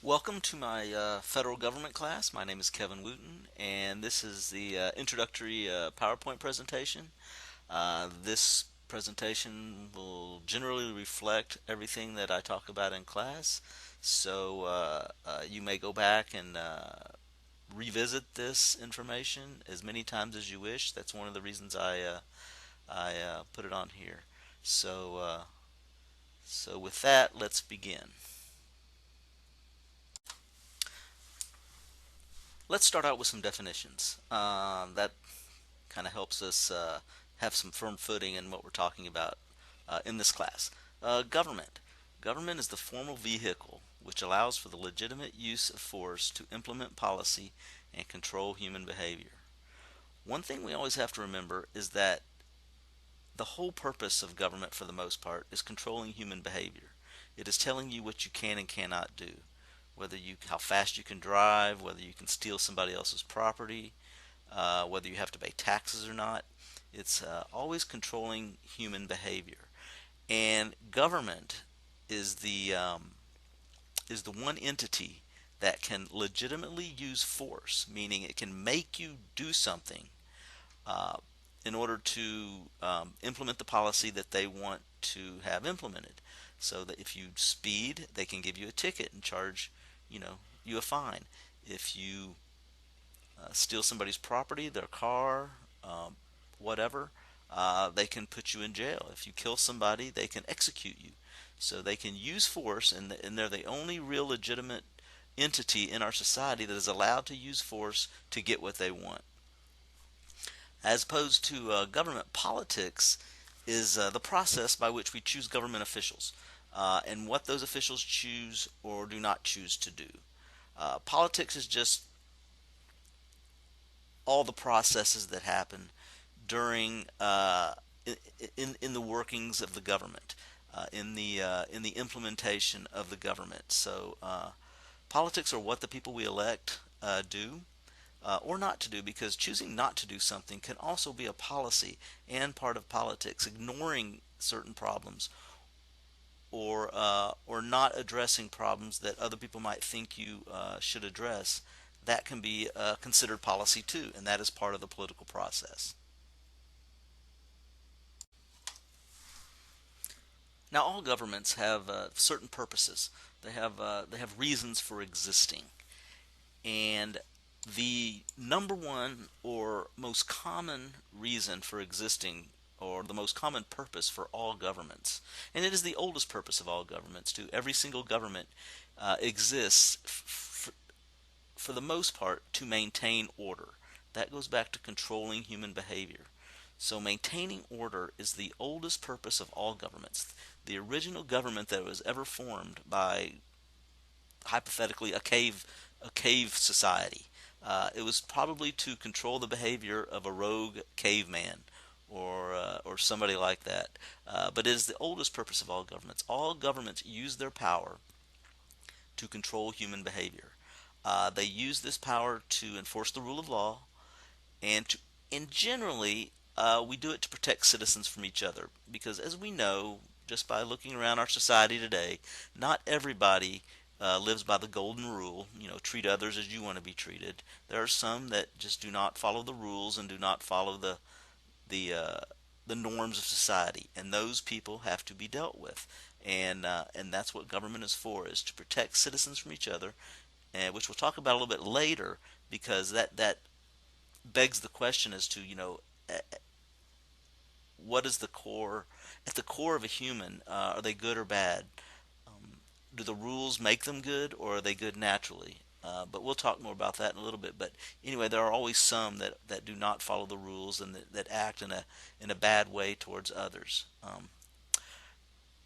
Welcome to my federal government class. My name is Kevin Wooten, and this is the introductory PowerPoint presentation. This presentation will generally reflect everything that I talk about in class, so you may go back and revisit this information as many times as you wish. That's one of the reasons I put it on here. So, uh, so with that, let's begin. Let's start out with some definitions. That kind of helps us have some firm footing in what we're talking about in this class. Government. Government is the formal vehicle which allows for the legitimate use of force to implement policy and control human behavior. One thing we always have to remember is that the whole purpose of government, for the most part, is controlling human behavior. It is telling you what you can and cannot do, how fast you can drive, whether you can steal somebody else's property, whether you have to pay taxes or not. It's always controlling human behavior. And government is the one entity that can legitimately use force, meaning it can make you do something uh, in order to implement the policy that they want to have implemented. So that if you speed, they can give you a ticket and charge, you a fine. If you steal somebody's property, their car, um, whatever, they can put you in jail. If you kill somebody, they can execute you. So they can use force, and they're the only real legitimate entity in our society that is allowed to use force to get what they want. As opposed to government politics is the process by which we choose government officials and what those officials choose or do not choose to do. Politics is just all the processes that happen during in the workings of the government, in the implementation of the government. So politics are what the people we elect do. Or not to do, because choosing not to do something can also be a policy and part of politics. Ignoring certain problems or not addressing problems that other people might think you should address, that can be considered policy too, and that is part of the political process. Now, all governments have certain purposes. They have reasons for existing, and the number one or most common reason for existing, or the most common purpose for all governments, and it is the oldest purpose of all governments too. Every single government exists for the most part to maintain order. That goes back to controlling human behavior. So maintaining order is the oldest purpose of all governments. The original government that was ever formed by, hypothetically, a cave society. It was probably to control the behavior of a rogue caveman or somebody like that. But it is the oldest purpose of all governments. All governments use their power to control human behavior. They use this power to enforce the rule of law, and generally we do it to protect citizens from each other, because as we know, just by looking around our society today, not everybody lives by the golden rule. Treat others as you want to be treated. There are some that just do not follow the rules and do not follow the uh, the norms of society, and those people have to be dealt with. And that's what government is for: is to protect citizens from each other, and which we'll talk about a little bit later, because that begs the question as to, what is the core, at the core of a human, are they good or bad? Do the rules make them good, or are they good naturally? But we'll talk more about that in a little bit. But anyway, there are always some that do not follow the rules, and that act in a bad way towards others.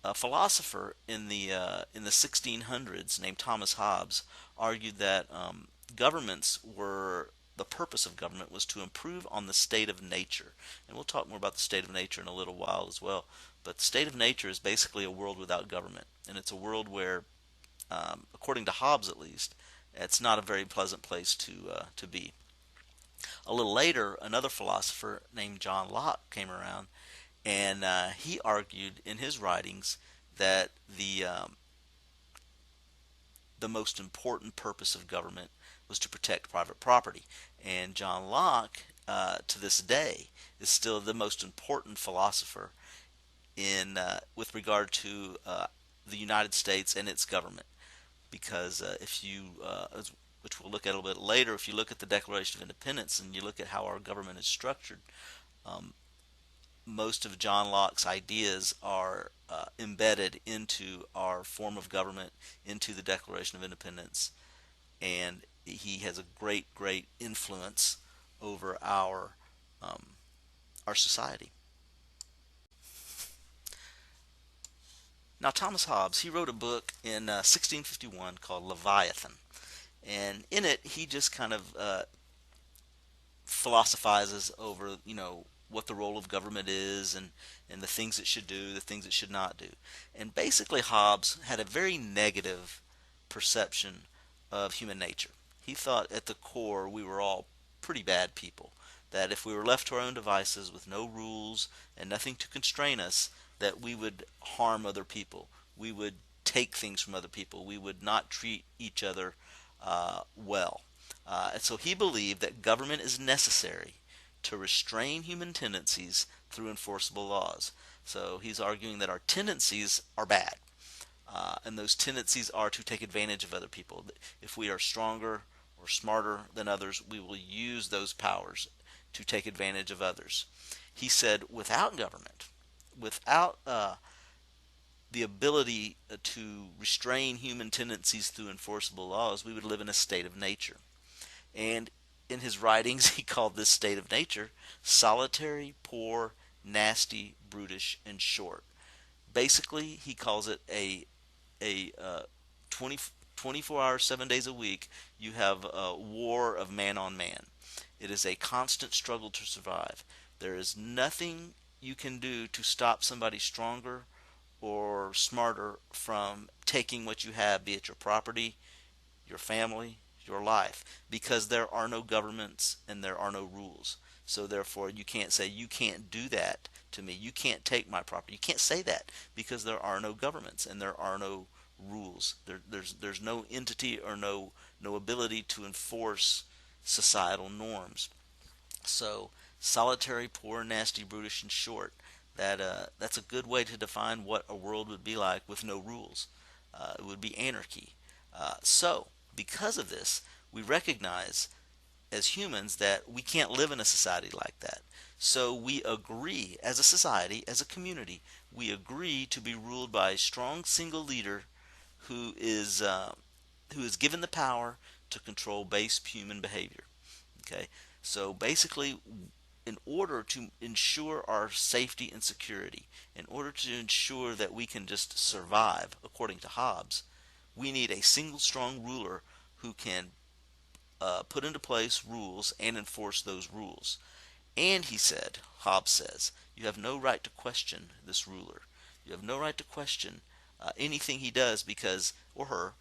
A philosopher in the 1600s named Thomas Hobbes argued that governments were the purpose of government was to improve on the state of nature, and we'll talk more about the state of nature in a little while as well. But the state of nature is basically a world without government, and it's a world where, according to Hobbes at least, it's not a very pleasant place to be. A little later, another philosopher named John Locke came around, and he argued in his writings that the most important purpose of government was to protect private property. And John Locke, to this day, is still the most important philosopher in with regard to the United States and its government. Because if you, which we'll look at a little bit later, if you look at the Declaration of Independence and you look at how our government is structured, um, most of John Locke's ideas are embedded into our form of government, into the Declaration of Independence, and he has a great, great influence over um, our society. Now, Thomas Hobbes, he wrote a book in 1651 called Leviathan, and in it he just kind of philosophizes over, what the role of government is, and the things it should do, the things it should not do. And basically Hobbes had a very negative perception of human nature. He thought at the core we were all pretty bad people, that if we were left to our own devices with no rules and nothing to constrain us, that we would harm other people. We would take things from other people. We would not treat each other well. And so he believed that government is necessary to restrain human tendencies through enforceable laws. So he's arguing that our tendencies are bad, and those tendencies are to take advantage of other people. If we are stronger or smarter than others, we will use those powers to take advantage of others. He said without government, without the ability to restrain human tendencies through enforceable laws, we would live in a state of nature. And in his writings, he called this state of nature solitary, poor, nasty, brutish, and short. Basically, he calls it a 20, 24 hours, 7 days a week. You have a war of man on man. It is a constant struggle to survive. There is nothing you can do to stop somebody stronger or smarter from taking what you have, be it your property, your family, your life, because there are no governments and there are no rules. So therefore you can't say you can't do that to me. You can't take my property. You can't say that because there are no governments and there are no rules. There's no entity or no ability to enforce societal norms. So solitary, poor, nasty, brutish, and short. That's a good way to define what a world would be like with no rules. It would be anarchy. So because of this, we recognize as humans that we can't live in a society like that. So we agree as a society, as a community, we agree to be ruled by a strong single leader who is uh, who is given the power to control base human behavior. Okay, so basically, in order to ensure our safety and security, in order to ensure that we can just survive, according to Hobbes, we need a single strong ruler who can put into place rules and enforce those rules. And he said, Hobbes says, you have no right to question this ruler. You have no right to question anything he does because, or her,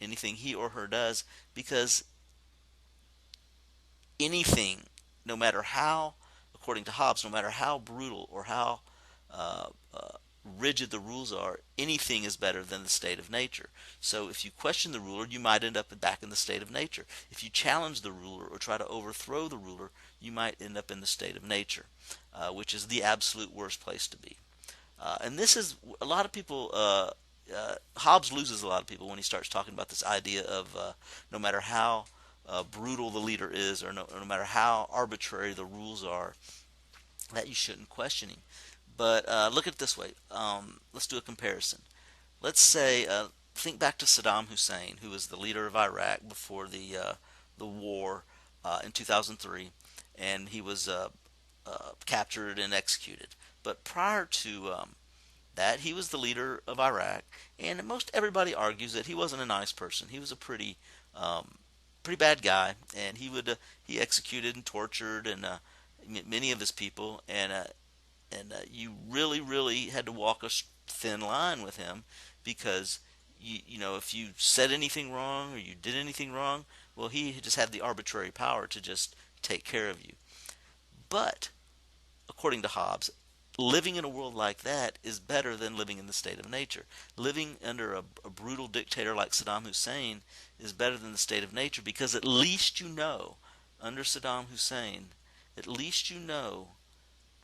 anything he or her does, because anything, no matter how, according to Hobbes, no matter how brutal or how uh, uh, rigid the rules are, anything is better than the state of nature. So if you question the ruler, you might end up back in the state of nature. If you challenge the ruler or try to overthrow the ruler, you might end up in the state of nature, which is the absolute worst place to be. And this is a lot of people. Hobbes loses a lot of people when he starts talking about this idea of no matter how brutal the leader is, or no matter how arbitrary the rules are, that you shouldn't question him. But look at it this way. Let's do a comparison. Let's say, think back to Saddam Hussein, who was the leader of Iraq before the war in 2003, and he was captured and executed. But prior to that, he was the leader of Iraq, and most everybody argues that he wasn't a nice person. He was a um, pretty bad guy, and he executed and tortured and many of his people, and you really, really had to walk a thin line with him because if you said anything wrong or you did anything wrong, well, he just had the arbitrary power to just take care of you. But according to Hobbes, living in a world like that is better than living in the state of nature. Living under a brutal dictator like Saddam Hussein is better than the state of nature, because at least you know, under Saddam Hussein, at least you know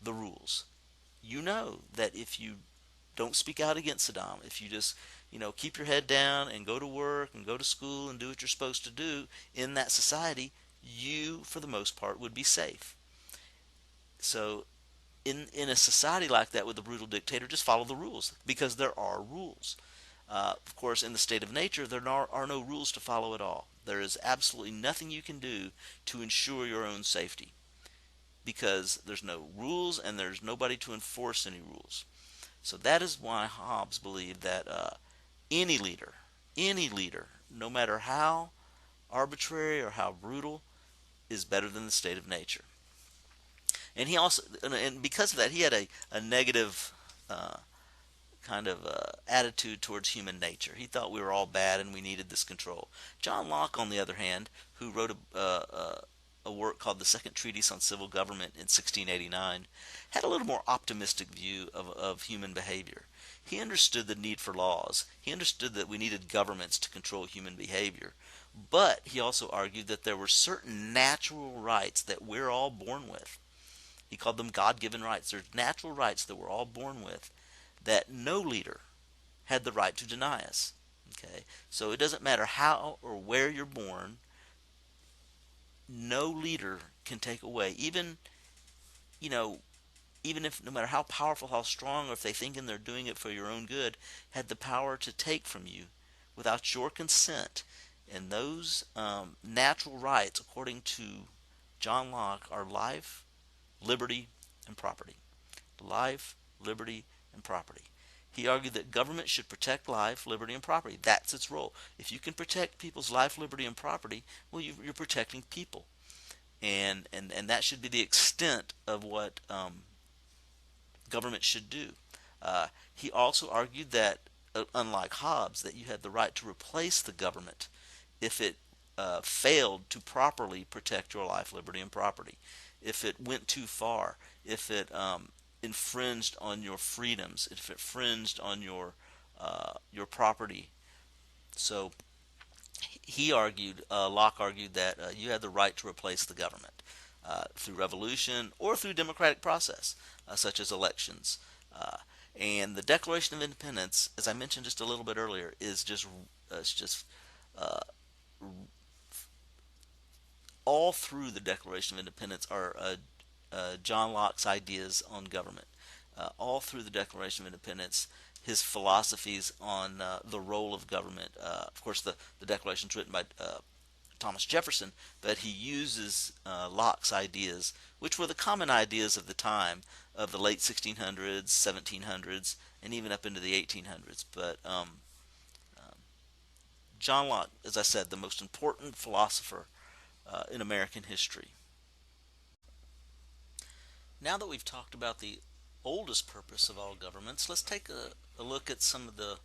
the rules. You know that if you don't speak out against Saddam, if you just, keep your head down and go to work and go to school and do what you're supposed to do in that society, you, for the most part, would be safe. So in a society like that with a brutal dictator, just follow the rules, because there are rules. Of course, in the state of nature, there are no rules to follow at all. There is absolutely nothing you can do to ensure your own safety, because there's no rules and there's nobody to enforce any rules. So that is why Hobbes believed that any leader, any leader, no matter how arbitrary or how brutal, is better than the state of nature. And he also, and because of that, he had a negative uh, kind of attitude towards human nature. He thought we were all bad and we needed this control. John Locke, on the other hand, who wrote a work called The Second Treatise on Civil Government in 1689, had a little more optimistic view of human behavior. He understood the need for laws. He understood that we needed governments to control human behavior. But he also argued that there were certain natural rights that we're all born with. He called them God-given rights. There's natural rights that we're all born with that no leader had the right to deny us. Okay, so it doesn't matter how or where you're born, no leader can take away, even you know, even if, no matter how powerful, how strong, or if they think they're doing it for your own good, had the power to take from you without your consent. And those natural rights, according to John Locke, are life, liberty, and property. Life, liberty, and property. He argued that government should protect life, liberty, and property. That's its role. If you can protect people's life, liberty, and property, well, you're protecting people. And that should be the extent of what government should do. He also argued that, unlike Hobbes, that you had the right to replace the government if it failed to properly protect your life, liberty, and property, if it went too far, if it infringed on your freedoms, if it infringed on your property. So Locke argued that you had the right to replace the government through revolution or through democratic process, such as elections. Uh, and the Declaration of Independence, as I mentioned just a little bit earlier, is just it's just uh, all through the Declaration of Independence are John Locke's ideas on government. All through the Declaration of Independence, his philosophies on the role of government. Of course, the Declaration is written by Thomas Jefferson, but he uses Locke's ideas, which were the common ideas of the time, of the late 1600s, 1700s, and even up into the 1800s. But John Locke, as I said, the most important philosopher in American history. Now that we've talked about the oldest purpose of all governments, let's take a look at some of the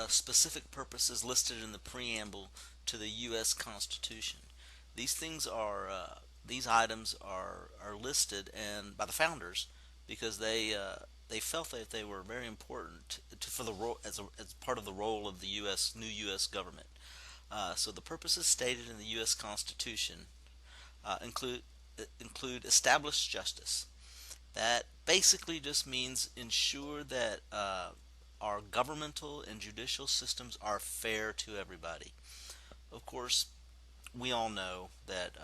specific purposes listed in the preamble to the U.S. Constitution. These things are these items are listed and by the founders because they felt that they were very important for the role as part of the role of the U.S. new U.S. government. So the purposes stated in the U.S. Constitution include established justice. That basically just means ensure that our governmental and judicial systems are fair to everybody. Of course, we all know that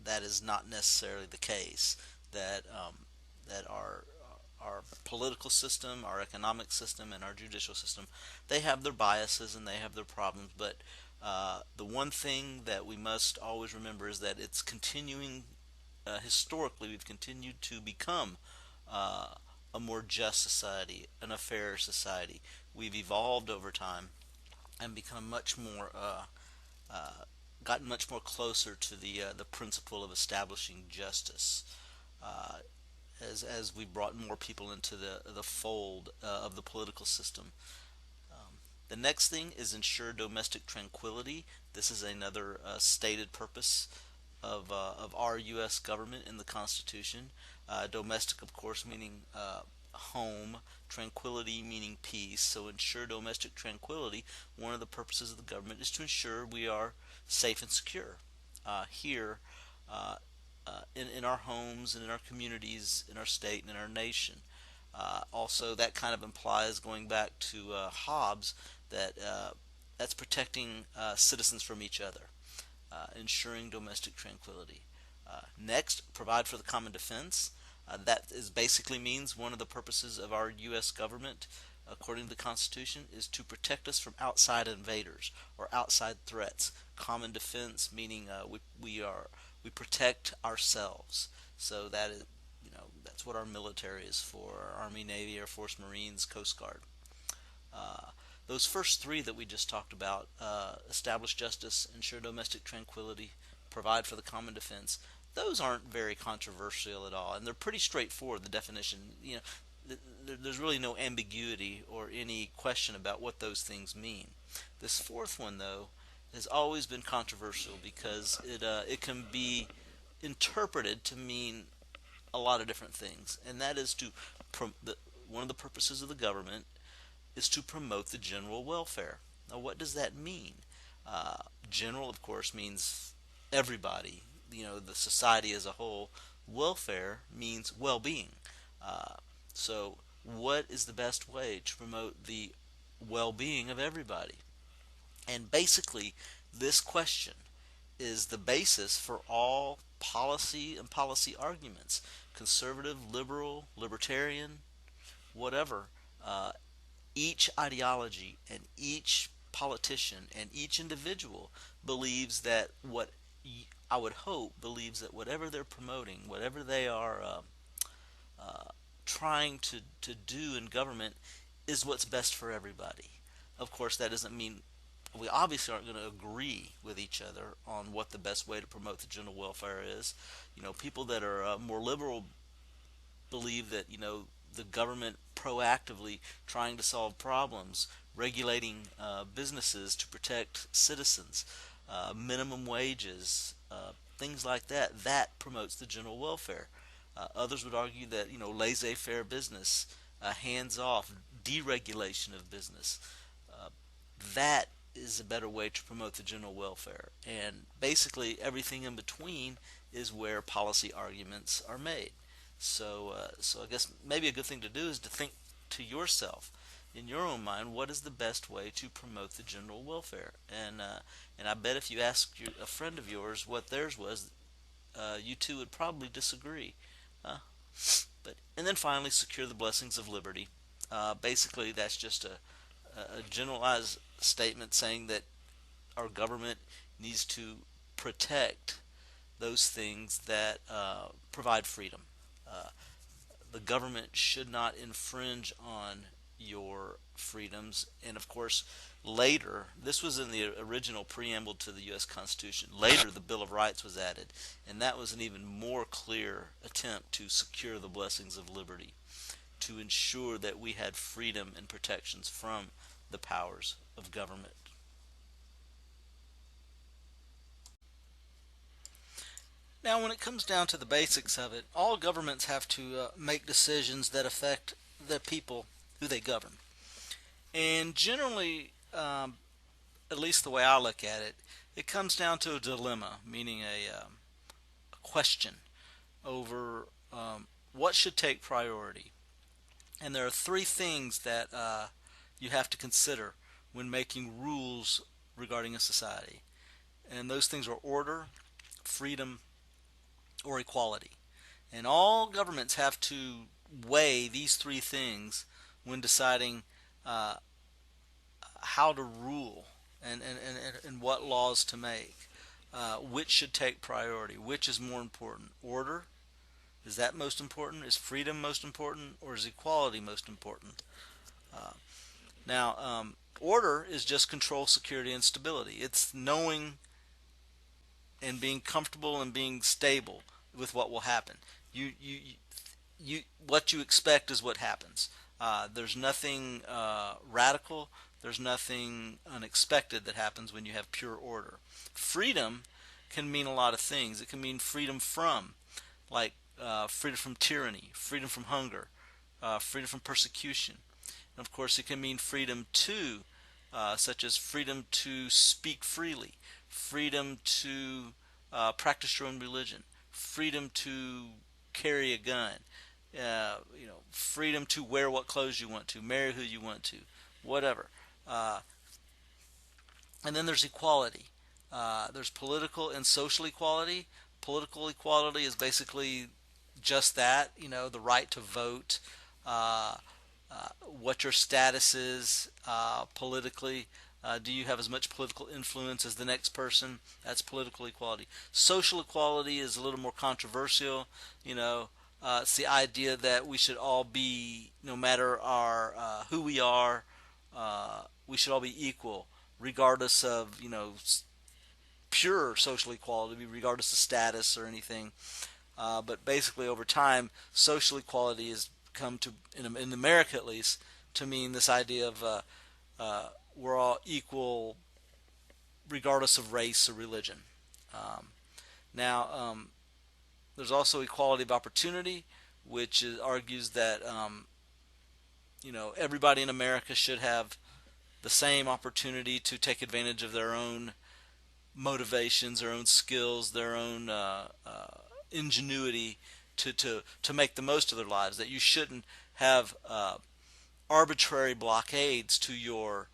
that is not necessarily the case. That our political system, our economic system, and our judicial system, they have their biases and they have their problems. But the one thing that we must always remember is that it's continuing. Historically, we've continued to become uh, a more just society, an a fairer society. We've evolved over time and become much more, gotten much more closer to the principle of establishing justice. Uh, as we brought more people into the fold of the political system. The next thing is ensure domestic tranquility. This is another stated purpose of our U.S. government in the Constitution. Domestic, of course, meaning home, tranquility meaning peace. So ensure domestic tranquility. One of the purposes of the government is to ensure we are safe and secure here uh, in our homes and in our communities, in our state and in our nation. Also, that kind of implies going back to Hobbes that that's protecting citizens from each other, ensuring domestic tranquility. Next, provide for the common defense. That is basically means one of the purposes of our U.S. government, according to the Constitution, is to protect us from outside invaders or outside threats. Common defense meaning we protect ourselves. So that is, that's what our military is for: our Army, Navy, Air Force, Marines, Coast Guard. Uh, those first three that we just talked about, establish justice, ensure domestic tranquility, provide for the common defense, those aren't very controversial at all, and they're pretty straightforward. The definition, there's really no ambiguity or any question about what those things mean. This fourth one, though, has always been controversial because it can be interpreted to mean a lot of different things, and that is one of the purposes of the government is to promote the general welfare. Now, what does that mean? Uh, General, of course, means everybody, the society as a whole. Welfare means well being. Uh, so, what is the best way to promote the well being of everybody? And basically, this question is the basis for all policy and policy arguments: conservative, liberal, libertarian, whatever. Uh, each ideology and each politician and each individual believes that I would hope believes that whatever they're promoting, whatever they are uh, trying to do in government, is what's best for everybody. Of course, that doesn't mean we obviously aren't going to agree with each other on what the best way to promote the general welfare is. People that are more liberal believe that the government proactively trying to solve problems, regulating businesses to protect citizens, minimum wages, things like that. That promotes the general welfare. Others would argue that laissez-faire business, hands-off, deregulation of business, uh, that is a better way to promote the general welfare. And basically, everything in between is where policy arguments are made. So I guess maybe a good thing to do is to think to yourself, in your own mind, what is the best way to promote the general welfare? And I bet if you asked a friend of yours what theirs was, you two would probably disagree. Uh, and then finally, secure the blessings of liberty. Basically, that's just a generalized statement saying that our government needs to protect those things that provide freedom. Uh, the government should not infringe on your freedoms. And of course, later, this was in the original preamble to the U.S. Constitution. Later, the Bill of Rights was added, and that was an even more clear attempt to secure the blessings of liberty, to ensure that we had freedom and protections from the powers of government. Now, when it comes down to the basics of it, all governments have to make decisions that affect the people who they govern. And generally, at least the way I look at it, it comes down to a dilemma, meaning a question over what should take priority. And there are three things that you have to consider when making rules regarding a society. And those things are order, freedom, or equality. And all governments have to weigh these three things when deciding uh, how to rule and what laws to make. Which should take priority? Which is more important? Order? Is that most important? Is freedom most important? Or is equality most important? Uh, now, order is just control, security, and stability. It's knowing and being comfortable and being stable with what will happen. You what you expect is what happens. There's nothing radical. There's nothing unexpected that happens when you have pure order. Freedom can mean a lot of things. It can mean freedom from, like freedom from tyranny, freedom from hunger, freedom from persecution. And of course, it can mean freedom to, such as freedom to speak freely, freedom to practice your own religion, freedom to carry a gun, freedom to wear what clothes you want to, marry who you want to, whatever. Uh, and then there's equality. There's political and social equality. Political equality is basically just that, the right to vote, uh, what your status is politically. Do you have as much political influence as the next person? That's political equality. Social equality is a little more controversial. It's the idea that we should all be, no matter our who we are, we should all be equal, regardless of pure social equality, regardless of status or anything. But basically, over time, social equality has come to, in America at least, to mean this idea of we're all equal regardless of race or religion. Um, now, there's also equality of opportunity, which argues that everybody in America should have the same opportunity to take advantage of their own motivations, their own skills, their own ingenuity to make the most of their lives. That you shouldn't have arbitrary blockades to your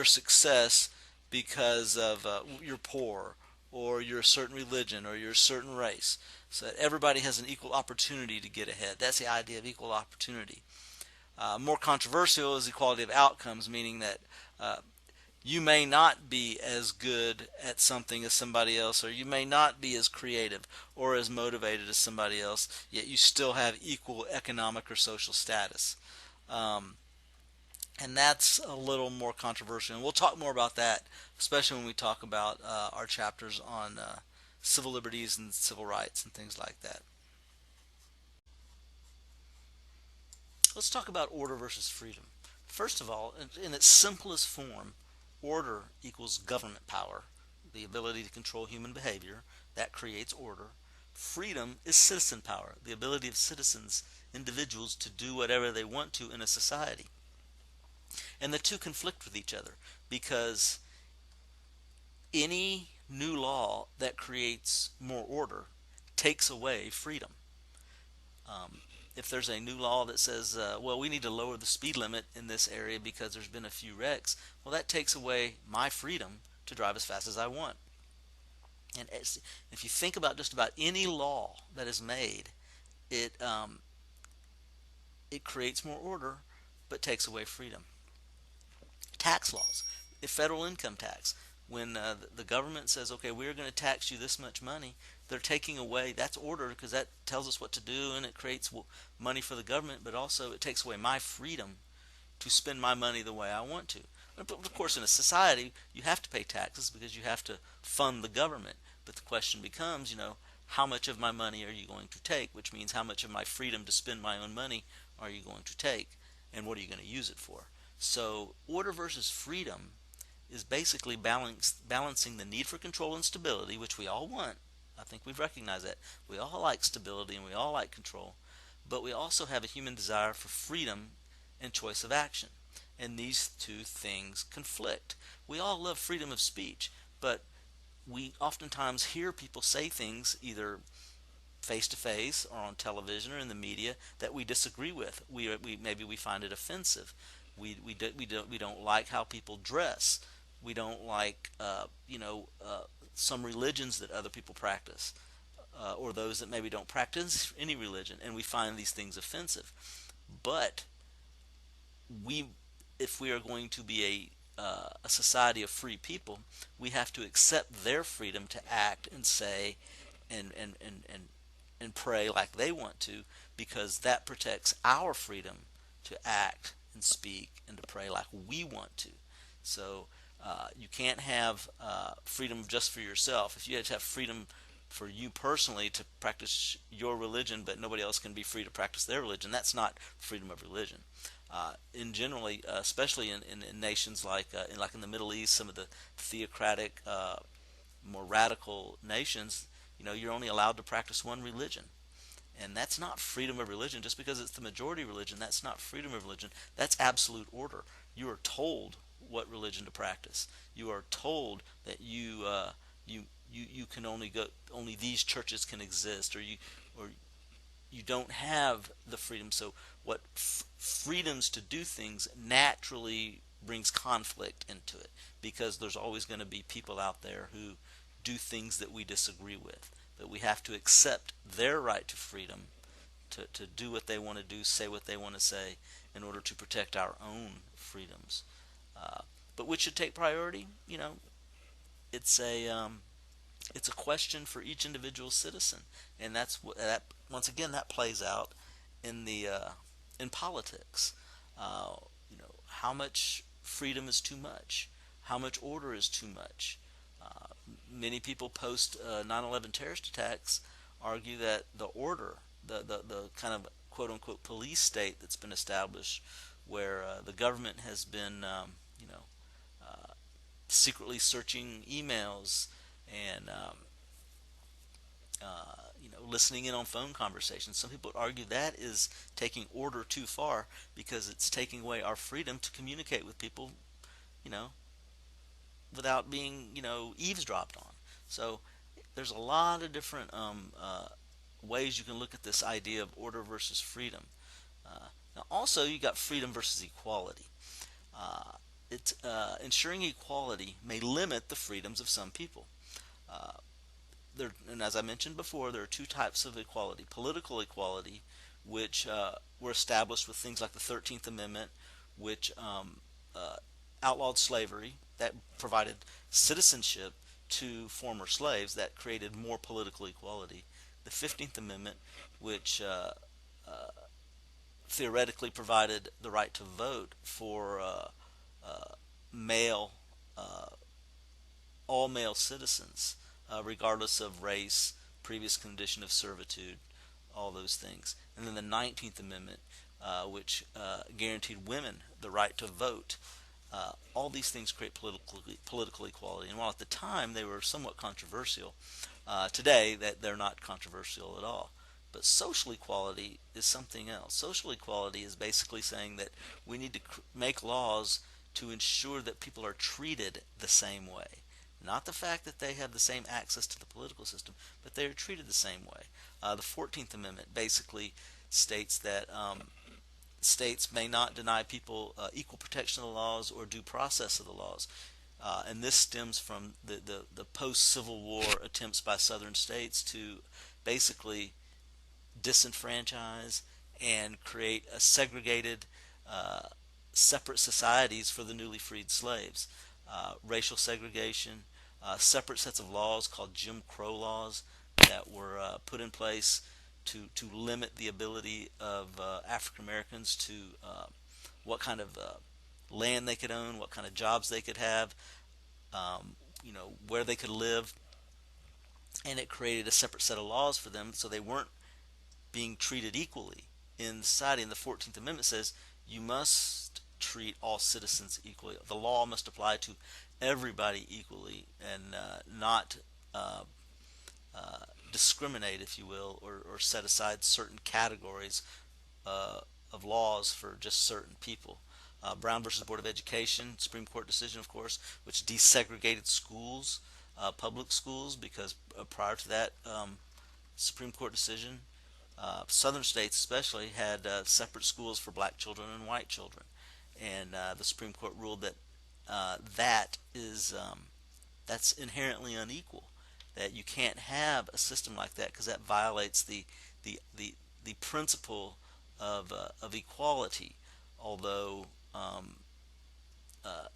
success because of you're poor or you're a certain religion or you're a certain race. So that everybody has an equal opportunity to get ahead. That's the idea of equal opportunity. More controversial is equality of outcomes, meaning that you may not be as good at something as somebody else, or you may not be as creative or as motivated as somebody else, yet you still have equal economic or social status. Um, and that's a little more controversial. And we'll talk more about that, especially when we talk about our chapters on civil liberties and civil rights and things like that. Let's talk about order versus freedom. First of all, in its simplest form, order equals government power, the ability to control human behavior. That creates order. Freedom is citizen power, the ability of citizens, individuals, to do whatever they want to in a society. And the two conflict with each other because any new law that creates more order takes away freedom. Um, if there's a new law that says, well, we need to lower the speed limit in this area because there's been a few wrecks, well, that takes away my freedom to drive as fast as I want. And if you think about just about any law that is made, it it creates more order, but takes away freedom. Tax laws, the federal income tax. When the government says, okay, we're going to tax you this much money, they're taking away, that's order because that tells us what to do and it creates money for the government, but also it takes away my freedom to spend my money the way I want to. But of course, in a society, you have to pay taxes because you have to fund the government. But the question becomes, how much of my money are you going to take? Which means how much of my freedom to spend my own money are you going to take? And what are you going to use it for? So order versus freedom is basically balancing the need for control and stability, which we all want. I think we've recognized that. We all like stability and we all like control. But we also have a human desire for freedom and choice of action. And these two things conflict. We all love freedom of speech, but we oftentimes hear people say things either face to face or on television or in the media that we disagree with. Maybe we find it offensive. We don't like how people dress. We don't like some religions that other people practice, or those that maybe don't practice any religion, and we find these things offensive. But we, if we are going to be a society of free people, we have to accept their freedom to act and say and pray like they want to, because that protects our freedom to act and speak and to pray like we want to. So you can't have freedom just for yourself. If you have freedom for you personally to practice your religion, but nobody else can be free to practice their religion, that's not freedom of religion. In generally, especially in nations like in the Middle East, some of the theocratic, more radical nations, you're only allowed to practice one religion, And that's not freedom of religion. Just because it's the majority religion, that's not freedom of religion. That's absolute order. You are told what religion to practice. You are told that you can only go, only these churches can exist, or you don't have the freedom. So what freedoms to do things naturally brings conflict into it, because there's always going to be people out there who do things that we disagree with. But we have to accept their right to freedom to do what they want to do, say what they want to say, in order to protect our own freedoms. Uh, but which should take priority? It's a it's a question for each individual citizen, and that's what that once again that plays out in the in politics. Uh, how much freedom is too much? How much order is too much? Uh, Many people post 9/11 terrorist attacks argue that the order, the kind of quote unquote police state that's been established, where the government has been uh, secretly searching emails and listening in on phone conversations. Some people argue that is taking order too far, because it's taking away our freedom to communicate with people, you know, without being, eavesdropped on. So there's a lot of different ways you can look at this idea of order versus freedom. Now, also, you got freedom versus equality. Uh, ensuring equality may limit the freedoms of some people. Uh, and as I mentioned before, there are two types of equality: political equality, which were established with things like the 13th Amendment, which uh, outlawed slavery, that provided citizenship to former slaves, that created more political equality. The 15th Amendment, which uh, theoretically provided the right to vote for uh, male uh, all male citizens, regardless of race, previous condition of servitude, all those things. And then the 19th Amendment, which guaranteed women the right to vote. All these things create political equality. And while at the time they were somewhat controversial, today that they're not controversial at all. But social equality is something else. Social equality is basically saying that we need to make laws to ensure that people are treated the same way. Not the fact that they have the same access to the political system, but they are treated the same way. The 14th Amendment basically states that states may not deny people equal protection of the laws or due process of the laws. And this stems from the post-Civil War attempts by southern states to basically disenfranchise and create a segregated, uh, separate societies for the newly freed slaves. Racial segregation, separate sets of laws called Jim Crow laws that were put in place to limit the ability of African Americans to what kind of land they could own, what kind of jobs they could have, where they could live, and it created a separate set of laws for them, so they weren't being treated equally in society. And the 14th Amendment says you must treat all citizens equally. The law must apply to everybody equally, and not uh, discriminate, if you will, or set aside certain categories uh, of laws for just certain people. Brown versus Board of Education, Supreme Court decision, of course, which desegregated schools, public schools, because prior to that Supreme Court decision, southern states especially had separate schools for black children and white children, and the Supreme Court ruled that that's inherently unequal. That you can't have a system like that, because that violates the the the principle of equality. Although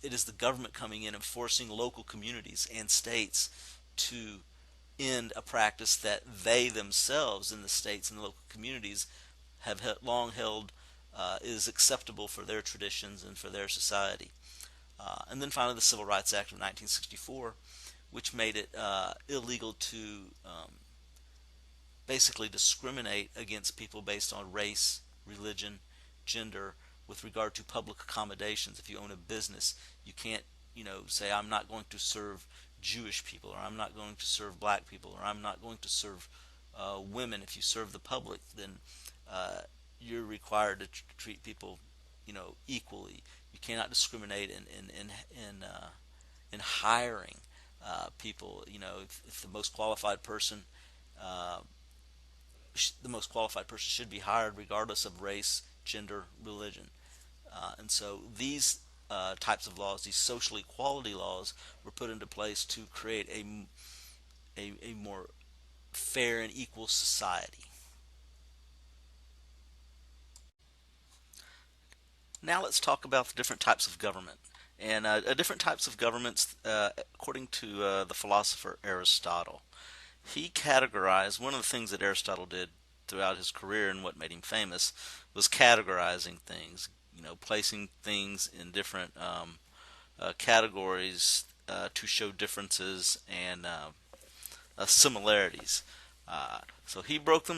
it is the government coming in and forcing local communities and states to end a practice that they themselves in the states and the local communities have long held is acceptable for their traditions and for their society. And then finally, the Civil Rights Act of 1964, which made it illegal to basically discriminate against people based on race, religion, gender, with regard to public accommodations. If you own a business, you can't, say I'm not going to serve Jewish people, or I'm not going to serve black people, or I'm not going to serve women, if you serve the public, then you're required to treat people, equally. You cannot discriminate in hiring people. If uh, the most qualified person should be hired regardless of race, gender, religion. And so these types of laws, these social equality laws, were put into place to create a more fair and equal society. Now let's talk about the different types of government. And different types of governments, according to the philosopher Aristotle, he categorized one of the things that Aristotle did throughout his career and what made him famous was categorizing things, placing things in different categories to show differences and similarities. So he broke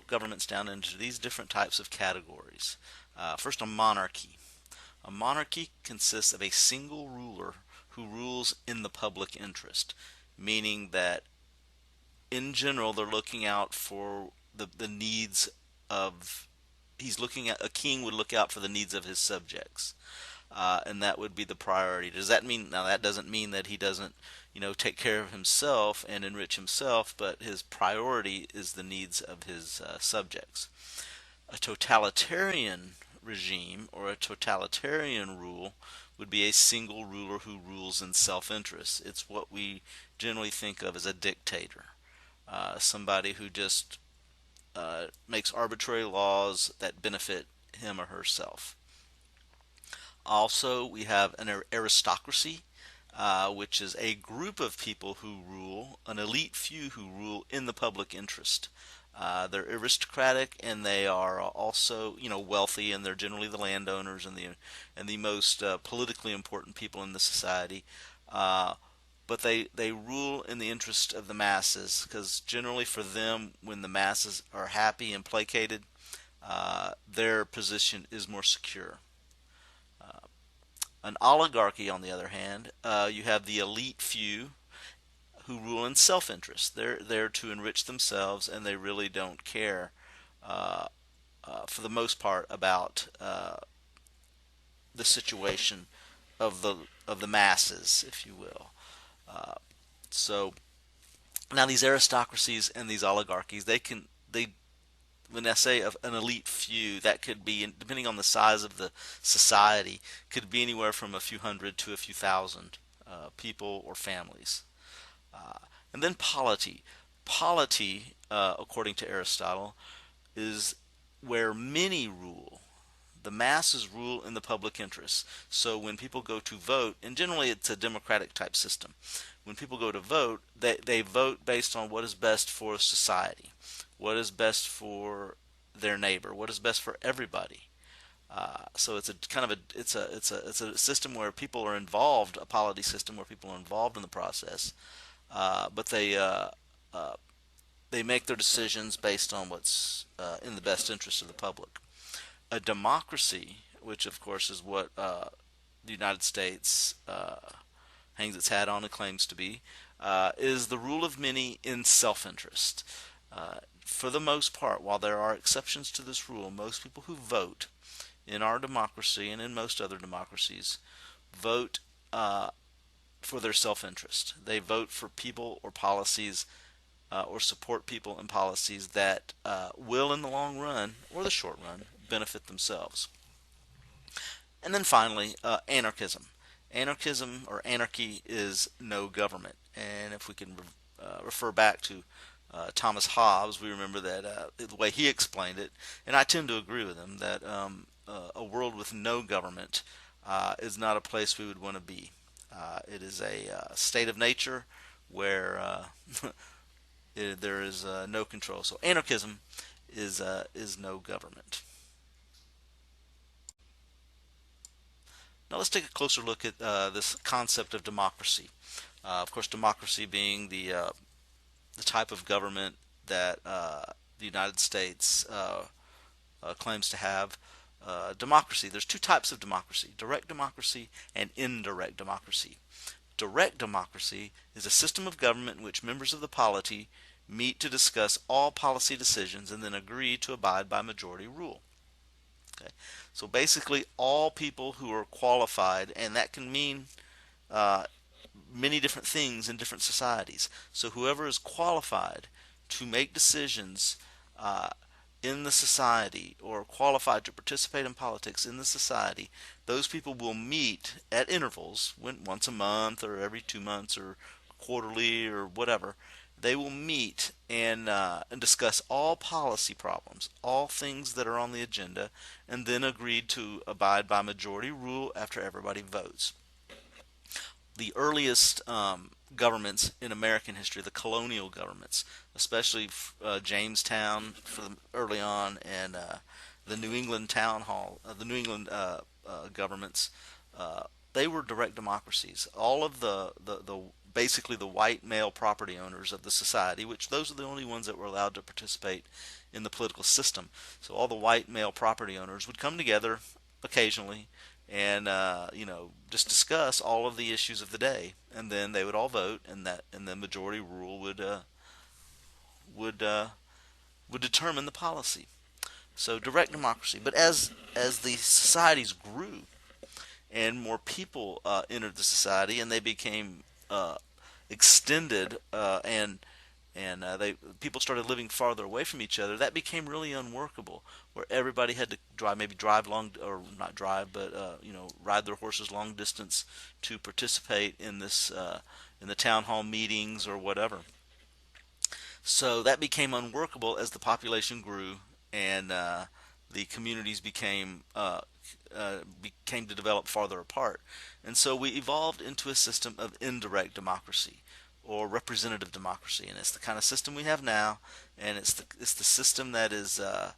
governments down into these different types of categories. First, a monarchy. A monarchy consists of a single ruler who rules in the public interest, meaning that in general they're looking out for the needs of he's looking at a king would look out for the needs of his subjects, and that would be the priority. Does that mean now that doesn't mean that he doesn't take care of himself and enrich himself, but his priority is the needs of his subjects. A totalitarian regime or a totalitarian rule would be a single ruler who rules in self-interest. It's what we generally think of as a dictator, somebody who just makes arbitrary laws that benefit him or herself. Also, we have an aristocracy, which is a group of people who rule, an elite few who rule in the public interest. They're aristocratic, and they are also, wealthy, and they're generally the landowners and the most politically important people in the society. But they rule in the interest of the masses, because generally for them, when the masses are happy and placated, their position is more secure. An oligarchy, on the other hand, you have the elite few who rule in self-interest. They're there to enrich themselves, and they really don't care, uh, for the most part, about the situation of the masses, if you will. Uh, so now these aristocracies and these oligarchies, they when I say of an elite few, that could be, depending on the size of the society, could be anywhere from a few hundred to a few thousand people or families. Uh, and then polity. Polity, according to Aristotle, is where many rule. The masses rule in the public interest. So when people go to vote, and generally it's a democratic type system, when people go to vote, they vote based on what is best for society, what is best for their neighbor, what is best for everybody. So it's a kind of a system where people are involved, a polity system where people are involved in the process, but uh, they make their decisions based on what's in the best interest of the public. A democracy, which of course is what the United States hangs its hat on and claims to be, is the rule of many in self-interest. For the most part, while there are exceptions to this rule, most people who vote in our democracy and in most other democracies vote for their self-interest. They vote for people or policies or support people and policies that will, in the long run or the short run, benefit themselves. And then finally, anarchism. Anarchism or anarchy is no government. And if we can refer back to Thomas Hobbes, we remember that the way he explained it, and I tend to agree with him, that a world with no government is not a place we would want to be. It is a state of nature where there is no control. So anarchism is no government. Now let's take a closer look at this concept of democracy. Of course, democracy being the type of government that the United States claims to have. Democracy. There's two types of democracy: direct democracy and indirect democracy. Direct democracy is a system of government in which members of the polity meet to discuss all policy decisions and then agree to abide by majority rule. Okay, so basically, all people who are qualified, and that can mean uh, many different things in different societies. So whoever is qualified to make decisions uh, in the society or qualified to participate in politics in the society, those people will meet at intervals, once a month or every 2 months or quarterly or whatever. They will meet and discuss all policy problems, all things that are on the agenda, and then agreed to abide by majority rule after everybody votes. The earliest governments in American history, the colonial governments, especially Jamestown early on, and the New England town hall, the New England governments, uh, they were direct democracies. All of the basically the white male property owners of the society, which those are the only ones that were allowed to participate in the political system. So all the white male property owners would come together occasionally and just discuss all of the issues of the day, and then they would all vote, and the majority rule would uh, would determine the policy. So direct democracy. But as the societies grew and more people entered the society, and they became extended, and they people started living farther away from each other, that became really unworkable, where everybody had to drive long, or not drive, but ride their horses long distance to participate in this in the town hall meetings or whatever. So that became unworkable as the population grew, and the communities became to develop farther apart. And so we evolved into a system of indirect democracy or representative democracy, and it's the kind of system we have now, and it's the system that is uh,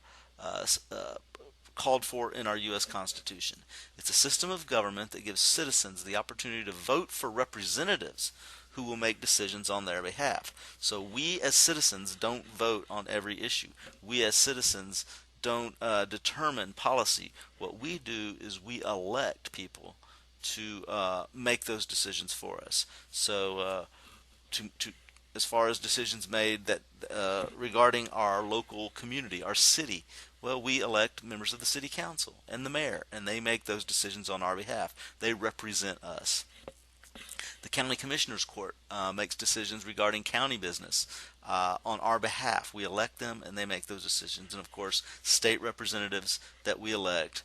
called for in our U.S. Constitution. It's a system of government that gives citizens the opportunity to vote for representatives who will make decisions on their behalf. So we as citizens don't vote on every issue. We as citizens don't determine policy. What we do is we elect people to make those decisions for us. So to as far as decisions made that regarding our local community, our city, well, we elect members of the city council and the mayor, and they make those decisions on our behalf. They represent us. The county commissioners court makes decisions regarding county business on our behalf. We elect them, and they make those decisions. And of course, state representatives that we elect,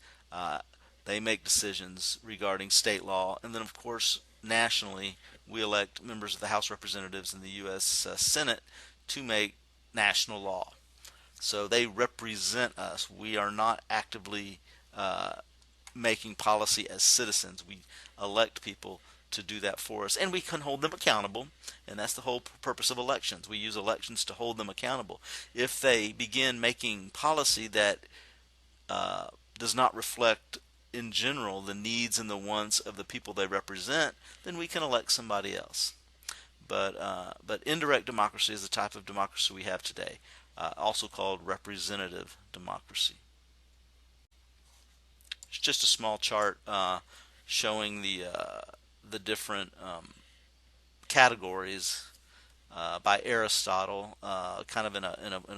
they make decisions regarding state law. And then of course, nationally, we elect members of the House of Representatives and the U.S. Senate to make national law. So they represent us. We are not actively uh, making policy as citizens. We elect people to do that for us, and we can hold them accountable, and that's the whole purpose of elections. We use elections to hold them accountable. If they begin making policy that uh, does not reflect in general the needs and the wants of the people they represent, then we can elect somebody else. But indirect democracy is the type of democracy we have today, also called representative democracy. It's just a small chart showing the different categories by Aristotle, kind of in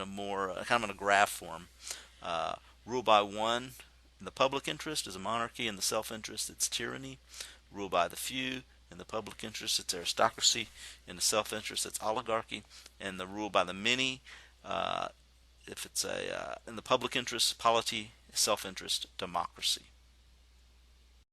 a more kind of in a graph form. Uh, Rule by one in the public interest is a monarchy. In the self-interest, it's tyranny. Rule by the few in the public interest, it's aristocracy. In the self-interest, it's oligarchy. And the rule by the many, if it's in the public interest, polity, self-interest, democracy.